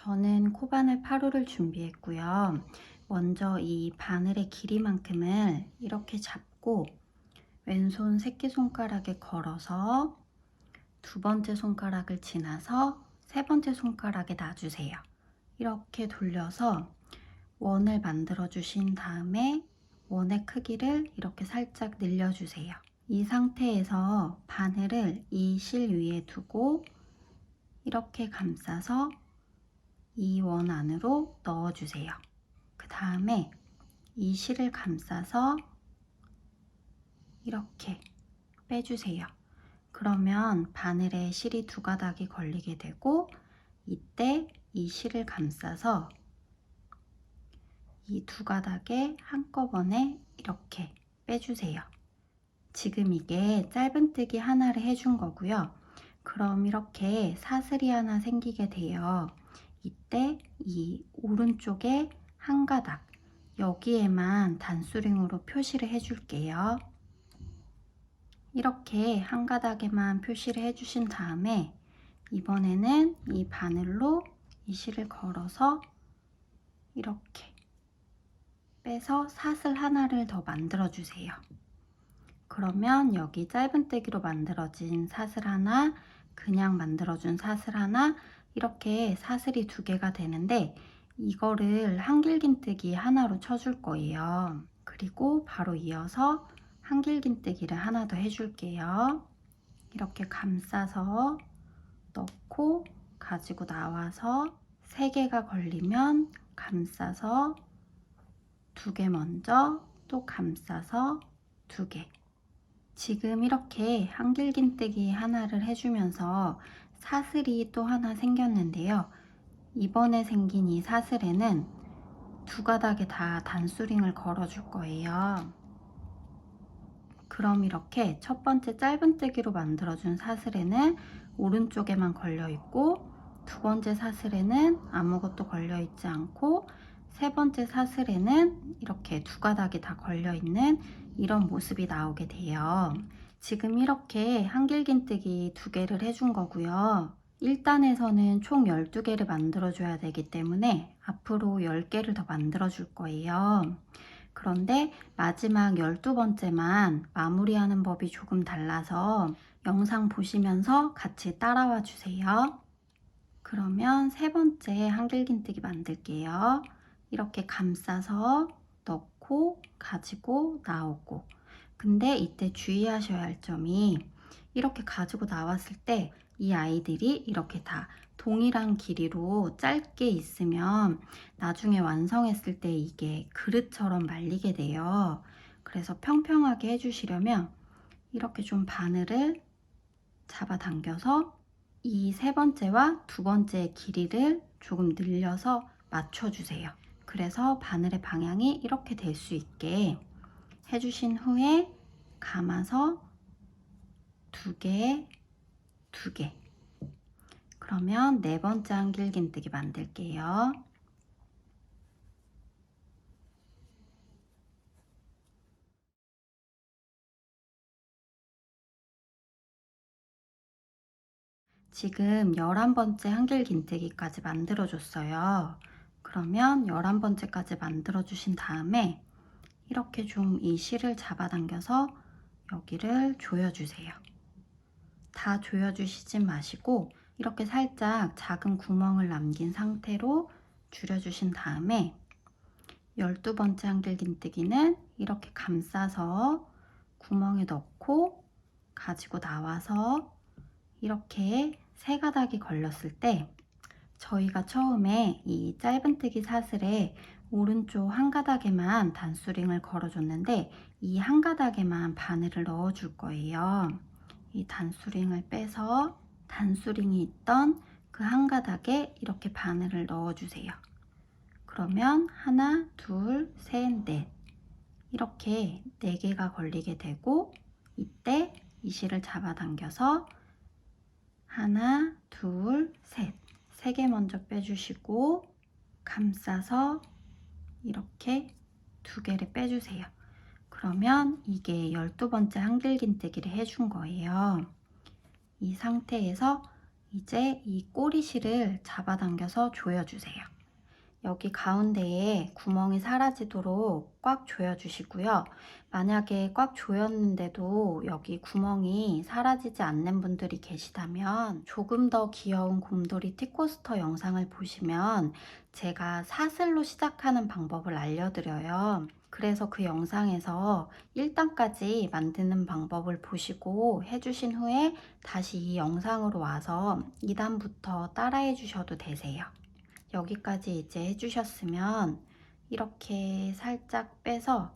저는 코바늘 8호를 준비했고요. 먼저 이 바늘의 길이만큼을 이렇게 잡고 왼손 새끼손가락에 걸어서 두 번째 손가락을 지나서 세 번째 손가락에 놔주세요. 이렇게 돌려서 원을 만들어 주신 다음에 원의 크기를 이렇게 살짝 늘려주세요. 이 상태에서 바늘을 이 실 위에 두고 이렇게 감싸서 이 원 안으로 넣어주세요. 그 다음에 이 실을 감싸서 이렇게 빼주세요. 그러면 바늘에 실이 두 가닥이 걸리게 되고 이때 이 실을 감싸서 이 두 가닥에 한꺼번에 이렇게 빼주세요. 지금 이게 짧은뜨기 하나를 해준 거고요. 그럼 이렇게 사슬이 하나 생기게 돼요. 이때 이 오른쪽에 한 가닥, 여기에만 단수링으로 표시를 해줄게요. 이렇게 한 가닥에만 표시를 해주신 다음에 이번에는 이 바늘로 이 실을 걸어서 이렇게 빼서 사슬 하나를 더 만들어 주세요. 그러면 여기 짧은뜨기로 만들어진 사슬 하나, 그냥 만들어준 사슬 하나, 이렇게 사슬이 두 개가 되는데 이거를 한길긴뜨기 하나로 쳐줄 거예요. 그리고 바로 이어서 한길긴뜨기를 하나 더 해줄게요. 이렇게 감싸서 넣고 가지고 나와서 세 개가 걸리면 감싸서 두 개 먼저 또 감싸서 두 개. 지금 이렇게 한길긴뜨기 하나를 해주면서 사슬이 또 하나 생겼는데요. 이번에 생긴 이 사슬에는 두 가닥에 다 단수링을 걸어줄 거예요. 그럼 이렇게 첫 번째 짧은뜨기로 만들어준 사슬에는 오른쪽에만 걸려있고 두 번째 사슬에는 아무것도 걸려있지 않고 세 번째 사슬에는 이렇게 두 가닥이 다 걸려있는 이런 모습이 나오게 돼요. 지금 이렇게 한길긴뜨기 두 개를 해준 거고요. 1단에서는 총 12개를 만들어줘야 되기 때문에 앞으로 10개를 더 만들어줄 거예요. 그런데 마지막 12번째만 마무리하는 법이 조금 달라서 영상 보시면서 같이 따라와 주세요. 그러면 세 번째 한길긴뜨기 만들게요. 이렇게 감싸서 넣고 가지고 나오고, 근데 이때 주의하셔야 할 점이 이렇게 가지고 나왔을 때 이 아이들이 이렇게 다 동일한 길이로 짧게 있으면 나중에 완성했을 때 이게 그릇처럼 말리게 돼요. 그래서 평평하게 해주시려면 이렇게 좀 바늘을 잡아당겨서 이 세 번째와 두 번째의 길이를 조금 늘려서 맞춰주세요. 그래서 바늘의 방향이 이렇게 될 수 있게 해주신 후에 감아서 두 개, 두 개. 그러면 네 번째 한길긴뜨기 만들게요. 지금 11번째 한길긴뜨기까지 만들어줬어요. 그러면 11번째까지 만들어주신 다음에 이렇게 좀 이 실을 잡아당겨서 여기를 조여주세요. 다 조여주시지 마시고 이렇게 살짝 작은 구멍을 남긴 상태로 줄여주신 다음에 12번째 한길긴뜨기는 이렇게 감싸서 구멍에 넣고 가지고 나와서 이렇게 세 가닥이 걸렸을 때 저희가 처음에 이 짧은뜨기 사슬에 오른쪽 한 가닥에만 단수링을 걸어줬는데 이 한 가닥에만 바늘을 넣어줄 거예요. 이 단수링을 빼서 단수링이 있던 그 한 가닥에 이렇게 바늘을 넣어주세요. 그러면 하나, 둘, 셋, 넷 이렇게 4개가 걸리게 되고 이때 이 실을 잡아당겨서 하나, 둘, 셋 3개 먼저 빼주시고 감싸서 이렇게 2개를 빼주세요. 그러면 이게 12번째 한길긴뜨기를 해준 거예요. 이 상태에서 이제 이 꼬리실을 잡아당겨서 조여주세요. 여기 가운데에 구멍이 사라지도록 꽉 조여주시고요. 만약에 꽉 조였는데도 여기 구멍이 사라지지 않는 분들이 계시다면 조금 더 귀여운 곰돌이 티코스터 영상을 보시면 제가 사슬로 시작하는 방법을 알려드려요. 그래서 그 영상에서 1단까지 만드는 방법을 보시고 해주신 후에 다시 이 영상으로 와서 2단부터 따라해 주셔도 되세요. 여기까지 이제 해주셨으면 이렇게 살짝 빼서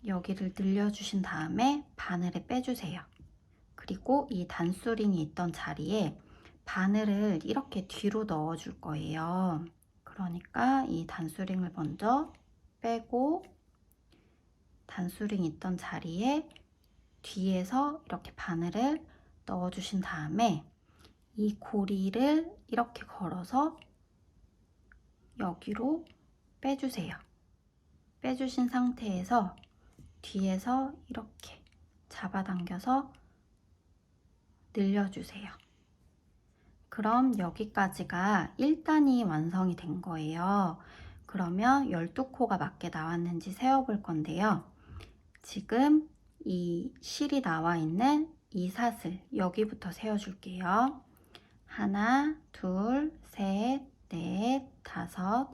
여기를 늘려주신 다음에 바늘에 빼주세요. 그리고 이 단수링이 있던 자리에 바늘을 이렇게 뒤로 넣어 줄 거예요. 그러니까 이 단수링을 먼저 빼고 단수링 있던 자리에 뒤에서 이렇게 바늘을 넣어 주신 다음에 이 고리를 이렇게 걸어서 여기로 빼주세요. 빼주신 상태에서 뒤에서 이렇게 잡아당겨서 늘려주세요. 그럼 여기까지가 1단이 완성이 된 거예요. 그러면 12코가 맞게 나왔는지 세어볼 건데요. 지금 이 실이 나와 있는 이 사슬 여기부터 세어줄게요. 하나, 둘, 셋, 넷, 다섯,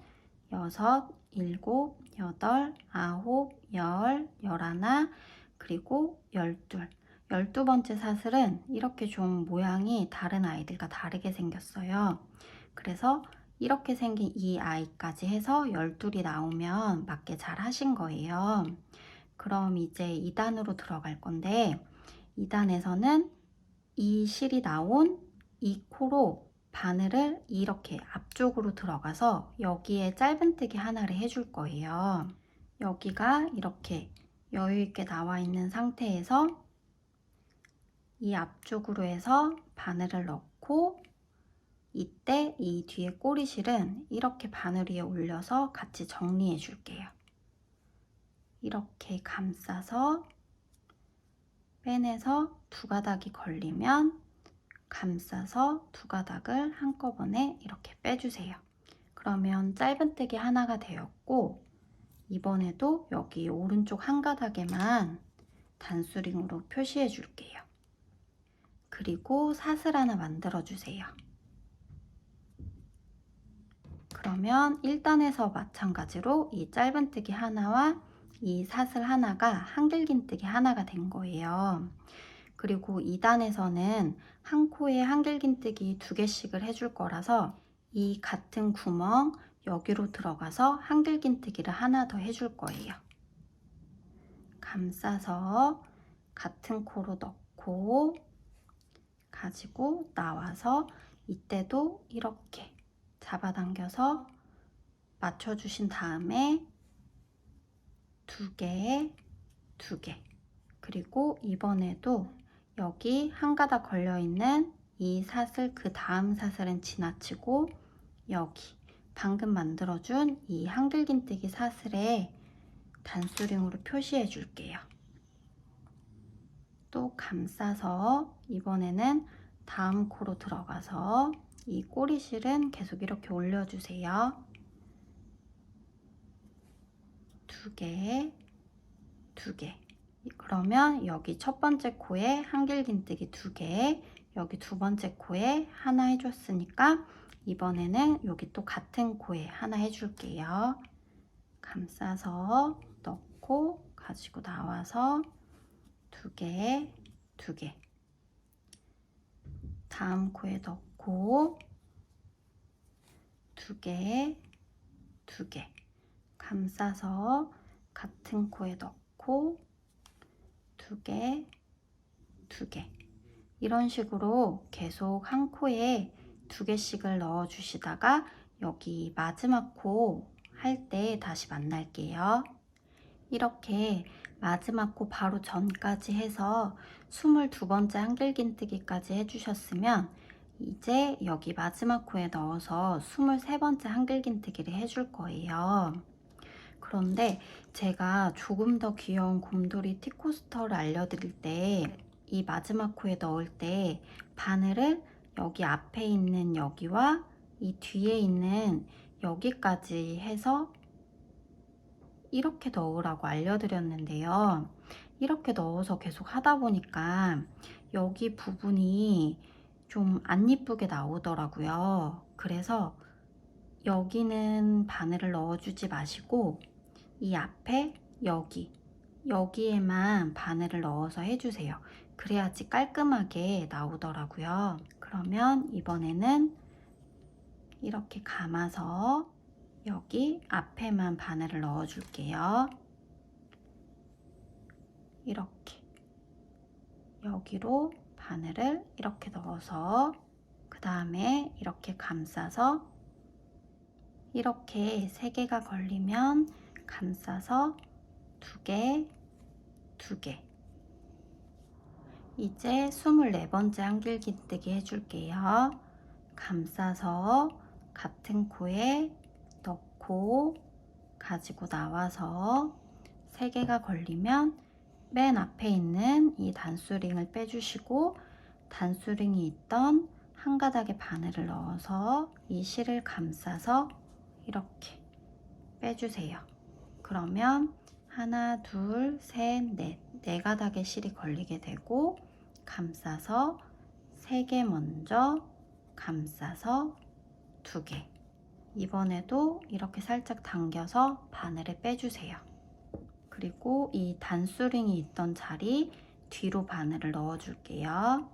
여섯, 일곱, 여덟, 아홉, 열, 열하나, 그리고 열둘. 12번째 사슬은 이렇게 좀 모양이 다른 아이들과 다르게 생겼어요. 그래서 이렇게 생긴 이 아이까지 해서 12이 나오면 맞게 잘 하신 거예요. 그럼 이제 2단으로 들어갈 건데 2단에서는 이 실이 나온 이 코로 바늘을 이렇게 앞쪽으로 들어가서 여기에 짧은뜨기 하나를 해줄 거예요. 여기가 이렇게 여유있게 나와 있는 상태에서 이 앞쪽으로 해서 바늘을 넣고 이때 이 뒤에 꼬리실은 이렇게 바늘 위에 올려서 같이 정리해 줄게요. 이렇게 감싸서 빼내서 두 가닥이 걸리면 감싸서 두 가닥을 한꺼번에 이렇게 빼주세요. 그러면 짧은뜨기 하나가 되었고 이번에도 여기 오른쪽 한 가닥에만 단수링으로 표시해 줄게요. 그리고 사슬 하나 만들어 주세요. 그러면 1단에서 마찬가지로 이 짧은뜨기 하나와 이 사슬 하나가 한길긴뜨기 하나가 된 거예요. 그리고 2단에서는 한 코에 한길긴뜨기 2개씩을 해줄 거라서 이 같은 구멍 여기로 들어가서 한길긴뜨기를 하나 더 해줄 거예요. 감싸서 같은 코로 넣고 가지고 나와서 이때도 이렇게 잡아당겨서 맞춰주신 다음에 2개, 2개. 그리고 이번에도 여기 한 가닥 걸려있는 이 사슬 그 다음 사슬은 지나치고 여기 방금 만들어준 이 한길긴뜨기 사슬에 단수링으로 표시해 줄게요. 또 감싸서 이번에는 다음 코로 들어가서 이 꼬리실은 계속 이렇게 올려주세요. 2개, 2개. 그러면 여기 첫 번째 코에 한길긴뜨기 2개, 여기 두 번째 코에 하나 해줬으니까 이번에는 여기 또 같은 코에 하나 해줄게요. 감싸서 넣고 가지고 나와서 2개, 2개. 다음 코에 넣고 2개, 2개. 감싸서 같은 코에 넣고 2개, 2개. 이런 식으로 계속 한 코에 2개씩을 넣어 주시다가 여기 마지막 코 할 때 다시 만날게요. 이렇게 마지막 코 바로 전까지 해서 22번째 한길긴뜨기까지 해주셨으면 이제 여기 마지막 코에 넣어서 23번째 한길긴뜨기를 해줄 거예요. 그런데 제가 조금 더 귀여운 곰돌이 티코스터를 알려드릴 때 이 마지막 코에 넣을 때 바늘을 여기 앞에 있는 여기와 이 뒤에 있는 여기까지 해서 이렇게 넣으라고 알려드렸는데요. 이렇게 넣어서 계속 하다 보니까 여기 부분이 좀 안 이쁘게 나오더라고요. 그래서 여기는 바늘을 넣어주지 마시고 이 앞에 여기에만 바늘을 넣어서 해주세요. 그래야지 깔끔하게 나오더라고요. 그러면 이번에는 이렇게 감아서 여기 앞에만 바늘을 넣어 줄게요. 이렇게 여기로 바늘을 이렇게 넣어서 그 다음에 이렇게 감싸서 이렇게 3개가 걸리면 감싸서 2개, 2개. 이제 24번째 한길긴뜨기 해줄게요. 감싸서 같은 코에 넣고 가지고 나와서 3개가 걸리면 맨 앞에 있는 이 단수링을 빼주시고 단수링이 있던 한 가닥의 바늘을 넣어서 이 실을 감싸서 이렇게 빼주세요. 그러면 하나, 둘, 셋, 넷, 4가닥의 실이 걸리게 되고 감싸서 3개 먼저 감싸서 2개. 이번에도 이렇게 살짝 당겨서 바늘을 빼주세요. 그리고 이 단수링이 있던 자리 뒤로 바늘을 넣어 줄게요.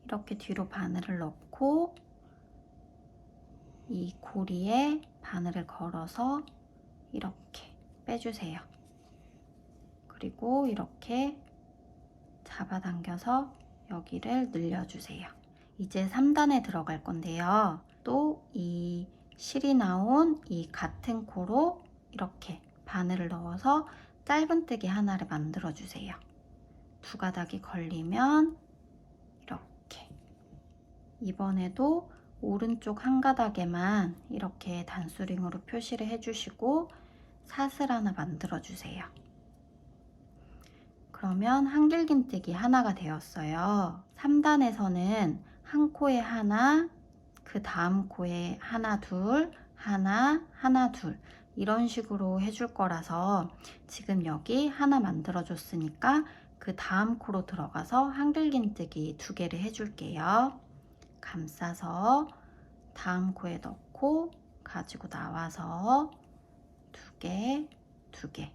이렇게 뒤로 바늘을 넣고 이 고리에 바늘을 걸어서 이렇게 빼주세요. 그리고 이렇게 잡아당겨서 여기를 늘려주세요. 이제 3단에 들어갈 건데요. 또 이 실이 나온 이 같은 코로 이렇게 바늘을 넣어서 짧은뜨기 하나를 만들어 주세요. 2가닥이 걸리면 이렇게 이번에도 오른쪽 한 가닥에만 이렇게 단수링으로 표시를 해주시고 사슬 하나 만들어 주세요. 그러면 한길긴뜨기 하나가 되었어요. 3단에서는 한 코에 하나, 그 다음 코에 하나, 둘, 하나, 하나, 둘 이런 식으로 해줄 거라서 지금 여기 하나 만들어 줬으니까 그 다음 코로 들어가서 한길긴뜨기 2개를 해줄게요. 감싸서 다음 코에 넣고 가지고 나와서 2개, 2개.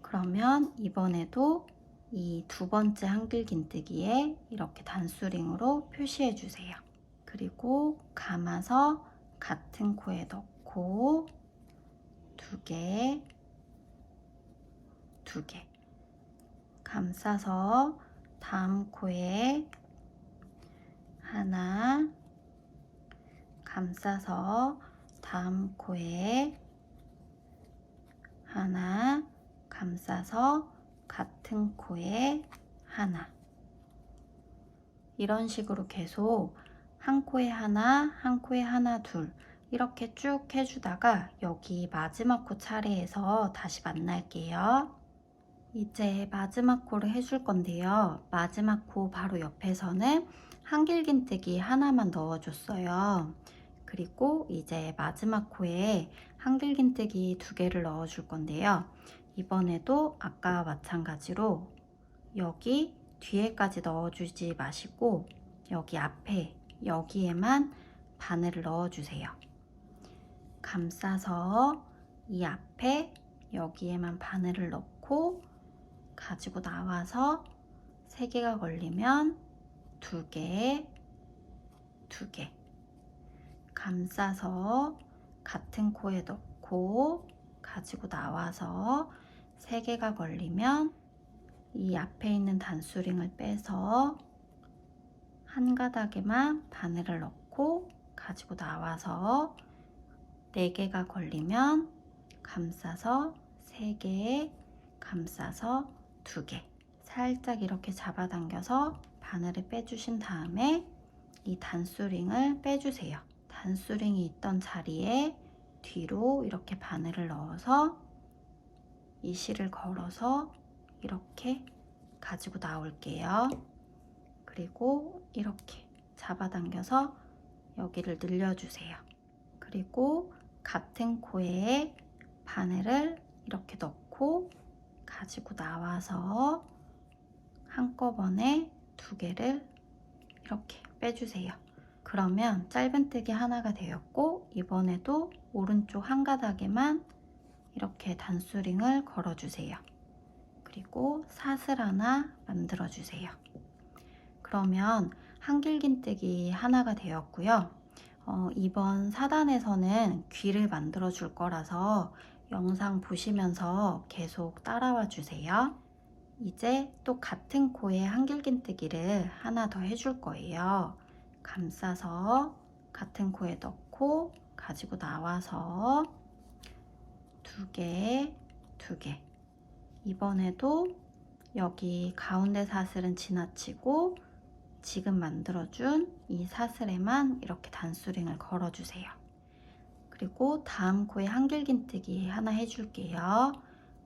그러면 이번에도 이 2번째 한길긴뜨기에 이렇게 단수링으로 표시해 주세요. 그리고 감아서 같은 코에 넣고 2개, 2개. 감싸서 다음 코에 하나, 감싸서 다음 코에 하나, 감싸서 같은 코에 하나. 이런 식으로 계속 한 코에 하나, 한 코에 하나, 둘 이렇게 쭉 해주다가 여기 마지막 코 차례에서 다시 만날게요. 이제 마지막 코를 해줄 건데요. 마지막 코 바로 옆에서는 한길긴뜨기 하나만 넣어줬어요. 그리고 이제 마지막 코에 한길긴뜨기 2개를 넣어줄 건데요. 이번에도 아까와 마찬가지로 여기 뒤에까지 넣어주지 마시고 여기 앞에 여기에만 바늘을 넣어주세요. 감싸서 이 앞에 여기에만 바늘을 넣고 가지고 나와서 3개가 걸리면 2개, 2개. 감싸서 같은 코에 넣고 가지고 나와서 3개가 걸리면 이 앞에 있는 단수링을 빼서 한 가닥에만 바늘을 넣고 가지고 나와서 4개가 걸리면 감싸서 3개, 감싸서 2개. 살짝 이렇게 잡아당겨서 바늘을 빼주신 다음에 이 단수링을 빼주세요. 단수링이 있던 자리에 뒤로 이렇게 바늘을 넣어서 이 실을 걸어서 이렇게 가지고 나올게요. 그리고 이렇게 잡아당겨서 여기를 늘려주세요. 그리고 같은 코에 바늘을 이렇게 넣고 가지고 나와서 한꺼번에 2개를 이렇게 빼주세요. 그러면 짧은뜨기 하나가 되었고, 이번에도 오른쪽 한 가닥에만 이렇게 단수링을 걸어주세요. 그리고 사슬 하나 만들어주세요. 그러면 한길긴뜨기 하나가 되었고요. 이번 4단에서는 귀를 만들어 줄 거라서 영상 보시면서 계속 따라와 주세요. 이제 또 같은 코에 한길긴뜨기를 하나 더 해줄 거예요. 감싸서 같은 코에 넣고 가지고 나와서 2개, 2개. 이번에도 여기 가운데 사슬은 지나치고 지금 만들어준 이 사슬에만 이렇게 단수링을 걸어주세요. 그리고 다음 코에 한길긴뜨기 하나 해줄게요.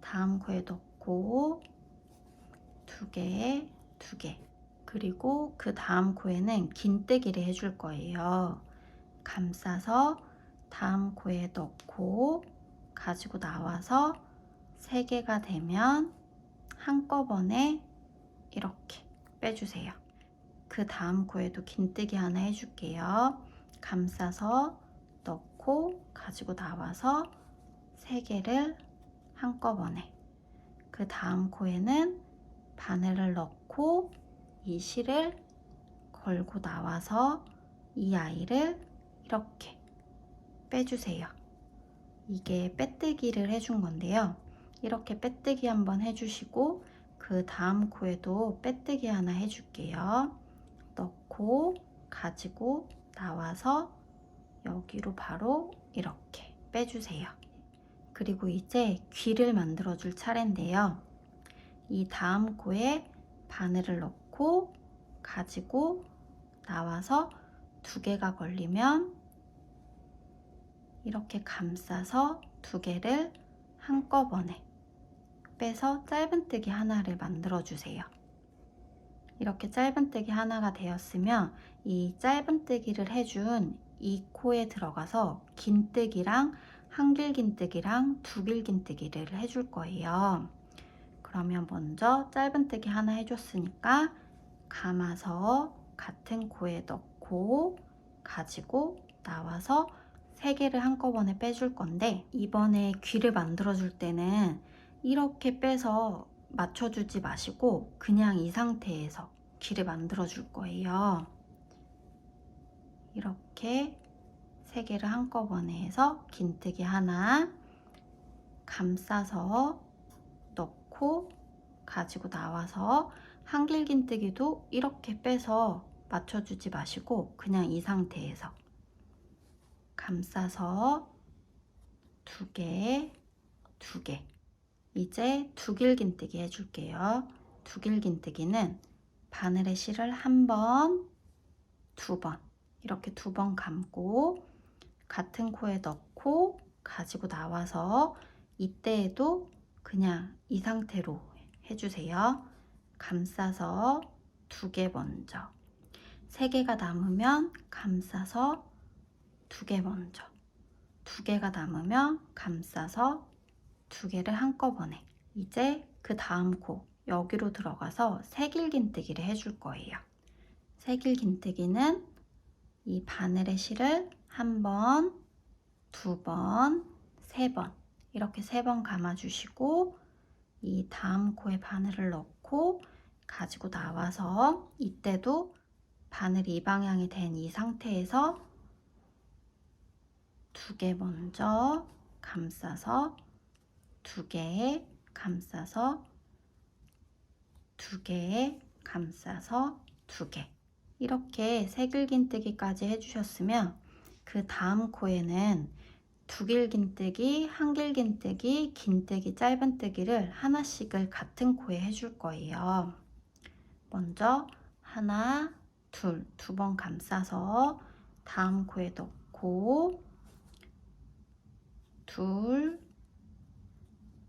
다음 코에 넣고 2개, 2개. 그리고 그 다음 코에는 긴뜨기를 해줄 거예요. 감싸서 다음 코에 넣고 가지고 나와서 3개가 되면 한꺼번에 이렇게 빼주세요. 그 다음 코에도 긴뜨기 하나 해줄게요. 감싸서 넣고 가지고 나와서 3개를 한꺼번에. 그 다음 코에는 바늘을 넣고 이 실을 걸고 나와서 이 아이를 이렇게 빼주세요. 이게 빼뜨기를 해준 건데요. 이렇게 빼뜨기 한번 해주시고 그 다음 코에도 빼뜨기 하나 해줄게요. 넣고 가지고 나와서 여기로 바로 이렇게 빼주세요. 그리고 이제 귀를 만들어 줄 차례인데요. 이 다음 코에 바늘을 넣고 가지고 나와서 2개가 걸리면 이렇게 감싸서 2개를 한꺼번에 빼서 짧은뜨기 하나를 만들어 주세요. 이렇게 짧은뜨기 하나가 되었으면 이 짧은뜨기를 해준 이 코에 들어가서 긴뜨기랑 한길긴뜨기랑 두길긴뜨기를 해줄 거예요. 그러면 먼저 짧은뜨기 하나 해줬으니까 감아서 같은 코에 넣고 가지고 나와서 3개를 한꺼번에 빼줄 건데, 이번에 귀를 만들어 줄 때는 이렇게 빼서 맞춰주지 마시고 그냥 이 상태에서 귀를 만들어 줄 거예요. 이렇게 3개를 한꺼번에 해서 긴뜨기 하나, 감싸서 넣고 가지고 나와서 한길긴뜨기도 이렇게 빼서 맞춰주지 마시고 그냥 이 상태에서 감싸서 2개, 2개. 이제 두길긴뜨기 해줄게요. 두길긴뜨기는 바늘의 실을 1번, 2번 이렇게 2번 감고 같은 코에 넣고 가지고 나와서 이때에도 그냥 이 상태로 해주세요. 감싸서 2개 먼저, 3개가 남으면 감싸서 2개 먼저, 2개가 남으면 감싸서 2개를 한꺼번에. 이제 그 다음 코 여기로 들어가서 새길긴뜨기를 해줄 거예요. 새길긴뜨기는 이 바늘의 실을 1번, 2번, 3번 이렇게 3번 감아주시고 이 다음 코에 바늘을 넣고 가지고 나와서 이때도 바늘이 이 방향이 된 이 상태에서 2개 먼저 감싸서 2개 감싸서 2개 감싸서 2개 이렇게 새길긴뜨기까지 해주셨으면 그 다음 코에는 두길긴뜨기, 한길긴뜨기, 긴뜨기, 짧은뜨기를 하나씩을 같은 코에 해줄 거예요. 먼저 하나, 둘, 2번 감싸서 다음 코에 넣고 둘,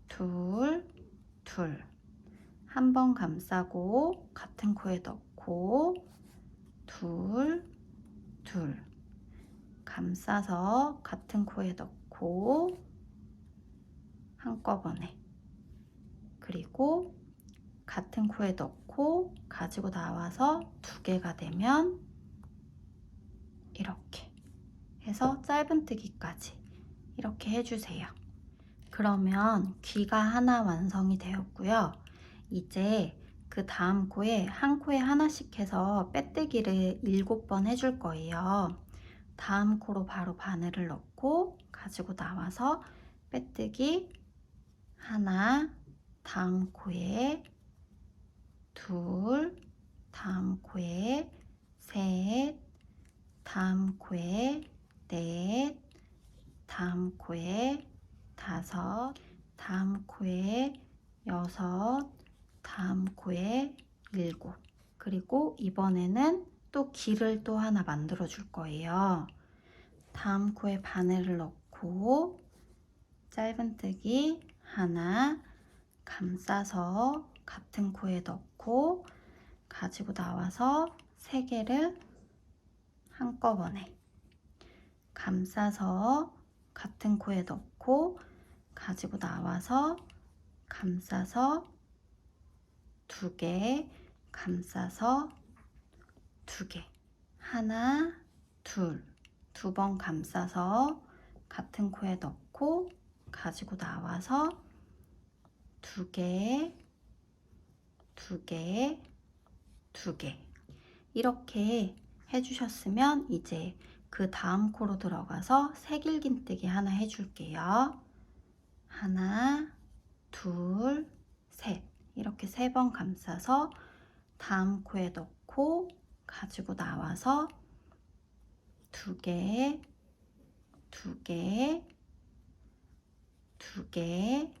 둘, 둘. 1번 감싸고 같은 코에 넣고 넣고 둘, 둘. 감싸서 같은 코에 넣고 한꺼번에. 그리고 같은 코에 넣고 가지고 나와서 두 개가 되면 이렇게 해서 짧은뜨기까지 이렇게 해주세요. 그러면 귀가 하나 완성이 되었고요. 이제 그 다음 코에 한 코에 하나씩 해서 빼뜨기를 7번 해줄 거예요. 다음 코로 바로 바늘을 넣고 가지고 나와서 빼뜨기 하나, 다음 코에 둘, 다음 코에 셋, 다음 코에 넷, 다음 코에 다섯, 다음 코에 여섯, 다음 코에 일곱. 그리고 이번에는 또 길을 또 하나 만들어 줄 거예요. 다음 코에 바늘을 넣고 짧은뜨기 하나, 감싸서 같은 코에 넣고 가지고 나와서 3개를 한꺼번에 감싸서 같은 코에 넣고 가지고 나와서 감싸서 2개, 감싸서 2개, 하나, 둘, 2번 감싸서 같은 코에 넣고 가지고 나와서 2개, 2개, 2개. 이렇게 해주셨으면 이제 그 다음 코로 들어가서 새길긴뜨기 하나 해줄게요. 하나, 둘, 셋. 이렇게 3번 감싸서 다음 코에 넣고 가지고 나와서 2개, 2개, 2개,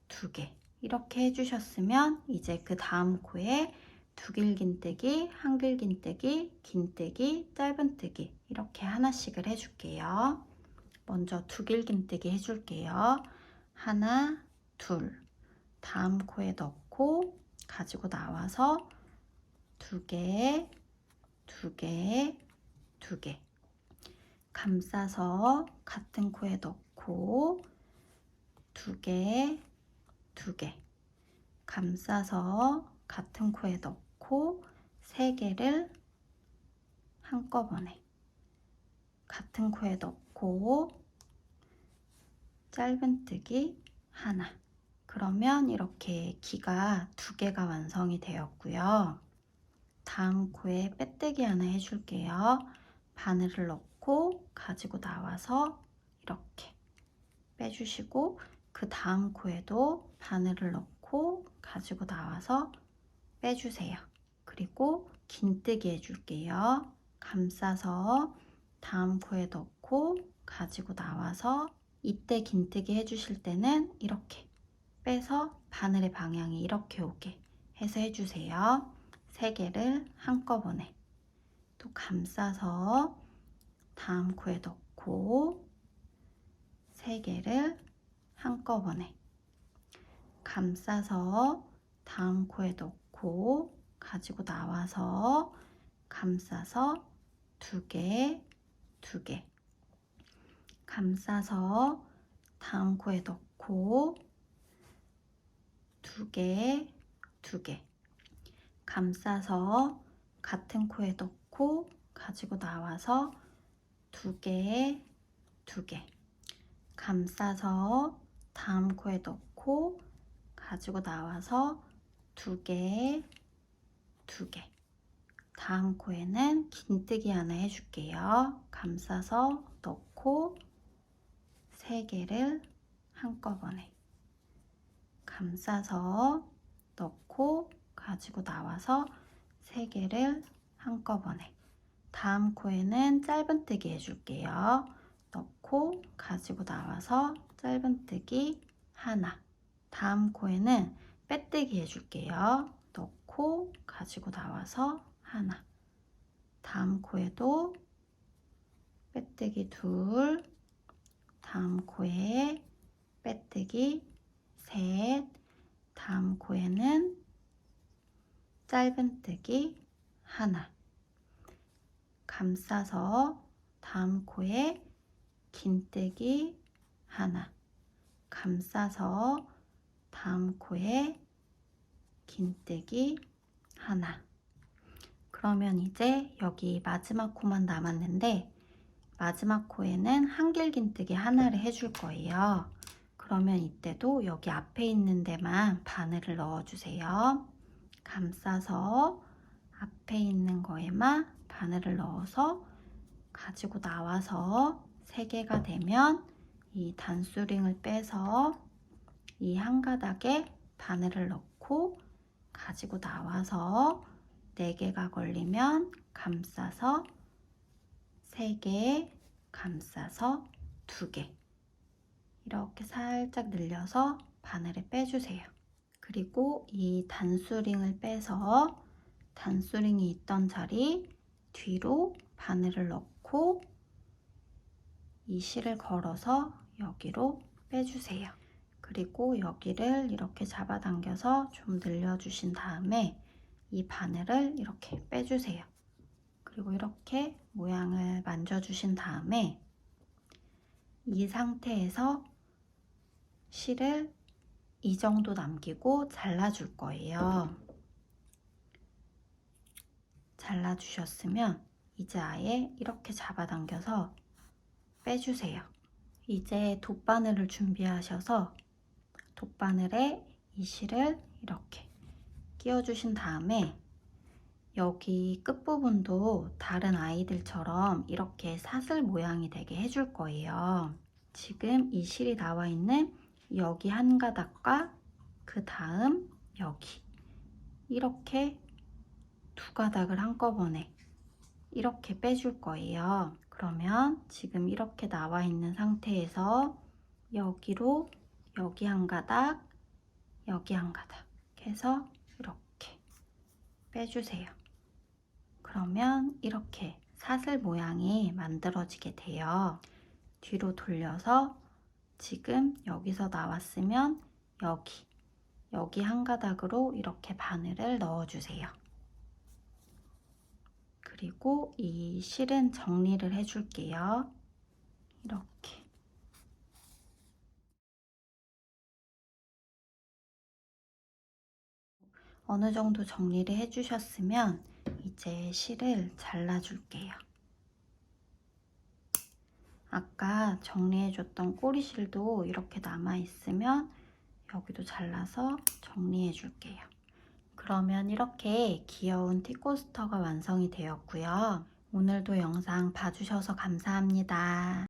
2개. 이렇게 해주셨으면 이제 그 다음 코에 두길긴뜨기, 한길긴뜨기, 긴뜨기, 짧은뜨기 이렇게 하나씩을 해줄게요. 먼저 두길긴뜨기 해줄게요. 하나, 둘. 다음 코에 넣고 가지고 나와서 2개, 2개, 2개. 감싸서 같은 코에 넣고 2개, 2개. 감싸서 같은 코에 넣고 3개를 한꺼번에 같은 코에 넣고 짧은뜨기 하나. 그러면 이렇게 귀가 2개가 완성이 되었고요. 다음 코에 빼뜨기 하나 해줄게요. 바늘을 넣고 가지고 나와서 이렇게 빼주시고 그 다음 코에도 바늘을 넣고 가지고 나와서 빼주세요. 그리고 긴뜨기 해줄게요. 감싸서 다음 코에 넣고 가지고 나와서 이때 긴뜨기 해주실 때는 이렇게 빼서 바늘의 방향이 이렇게 오게 해서 해주세요. 3개를 한꺼번에 또 감싸서 다음 코에 넣고 3개를 한꺼번에 감싸서 다음 코에 넣고 가지고 나와서 감싸서 2개, 2개. 감싸서 다음 코에 넣고 2개, 2개. 감싸서 같은 코에 넣고 가지고 나와서 2개, 2개. 감싸서 다음 코에 넣고 가지고 나와서 2개, 2개. 다음 코에는 긴뜨기 하나 해줄게요. 감싸서 넣고 3개를 한꺼번에 감싸서 넣고 가지고 나와서 3개를 한꺼번에. 다음 코에는 짧은뜨기 해줄게요. 넣고 가지고 나와서 짧은뜨기 하나. 다음 코에는 빼뜨기 해줄게요. 넣고 가지고 나와서 하나. 다음 코에도 빼뜨기 둘. 다음 코에 빼뜨기 셋. 다음 코에는 짧은뜨기 하나, 감싸서 다음 코에 긴뜨기 하나, 감싸서 다음 코에 긴뜨기 하나. 그러면 이제 여기 마지막 코만 남았는데 마지막 코에는 한길긴뜨기 하나를 해줄 거예요. 그러면 이때도 여기 앞에 있는 데만 바늘을 넣어주세요. 감싸서 앞에 있는 거에만 바늘을 넣어서 가지고 나와서 3개가 되면 이 단수링을 빼서 이 한 가닥에 바늘을 넣고 가지고 나와서 4개가 걸리면 감싸서 3개, 감싸서 2개 이렇게 살짝 늘려서 바늘을 빼주세요. 그리고 이 단수링을 빼서 단수링이 있던 자리 뒤로 바늘을 넣고 이 실을 걸어서 여기로 빼주세요. 그리고 여기를 이렇게 잡아당겨서 좀 늘려주신 다음에 이 바늘을 이렇게 빼주세요. 그리고 이렇게 모양을 만져주신 다음에 이 상태에서 실을 이 정도 남기고 잘라줄 거예요. 잘라주셨으면 이제 아예 이렇게 잡아당겨서 빼주세요. 이제 돗바늘을 준비하셔서 돗바늘에 이 실을 이렇게 끼워주신 다음에 여기 끝부분도 다른 아이들처럼 이렇게 사슬 모양이 되게 해줄 거예요. 지금 이 실이 나와 있는 여기 한 가닥과 그 다음 여기 이렇게 2가닥을 한꺼번에 이렇게 빼줄 거예요. 그러면 지금 이렇게 나와 있는 상태에서 여기로 여기 한 가닥, 여기 한 가닥 해서 이렇게 빼주세요. 그러면 이렇게 사슬 모양이 만들어지게 돼요. 뒤로 돌려서 지금 여기서 나왔으면 여기 한 가닥으로 이렇게 바늘을 넣어주세요. 그리고 이 실은 정리를 해줄게요. 이렇게. 어느 정도 정리를 해주셨으면 이제 실을 잘라줄게요. 아까 정리해줬던 꼬리실도 이렇게 남아있으면 여기도 잘라서 정리해줄게요. 그러면 이렇게 귀여운 티코스터가 완성이 되었고요. 오늘도 영상 봐주셔서 감사합니다.